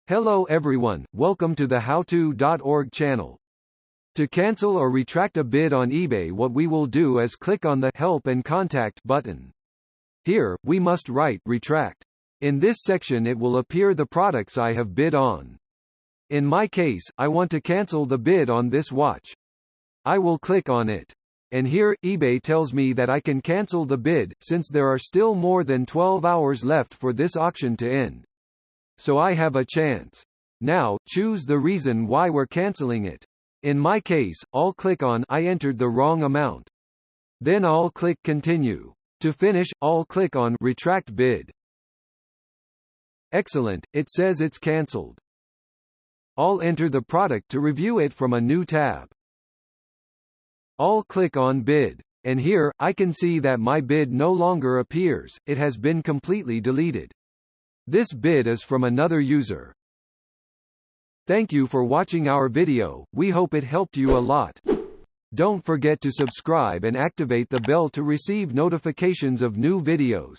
Hello everyone, welcome to the howto.org channel. To cancel or retract a bid on eBay, what we will do is click on the Help and Contact button. Here, we must write retract. In this section it will appear the products I have bid on. In my case, I want to cancel the bid on this watch. I will click on it. And here, eBay tells me that I can cancel the bid, since there are still more than 12 hours left for this auction to end. So I have a chance. Now, choose the reason why we're canceling it. In my case, I'll click on I entered the wrong amount. Then I'll click Continue. To finish, I'll click on Retract Bid. Excellent, it says it's cancelled. I'll enter the product to review it from a new tab. I'll click on Bid. And here, I can see that my bid no longer appears, it has been completely deleted. This bid is from another user. Thank you for watching our video, we hope it helped you a lot. Don't forget to subscribe and activate the bell to receive notifications of new videos.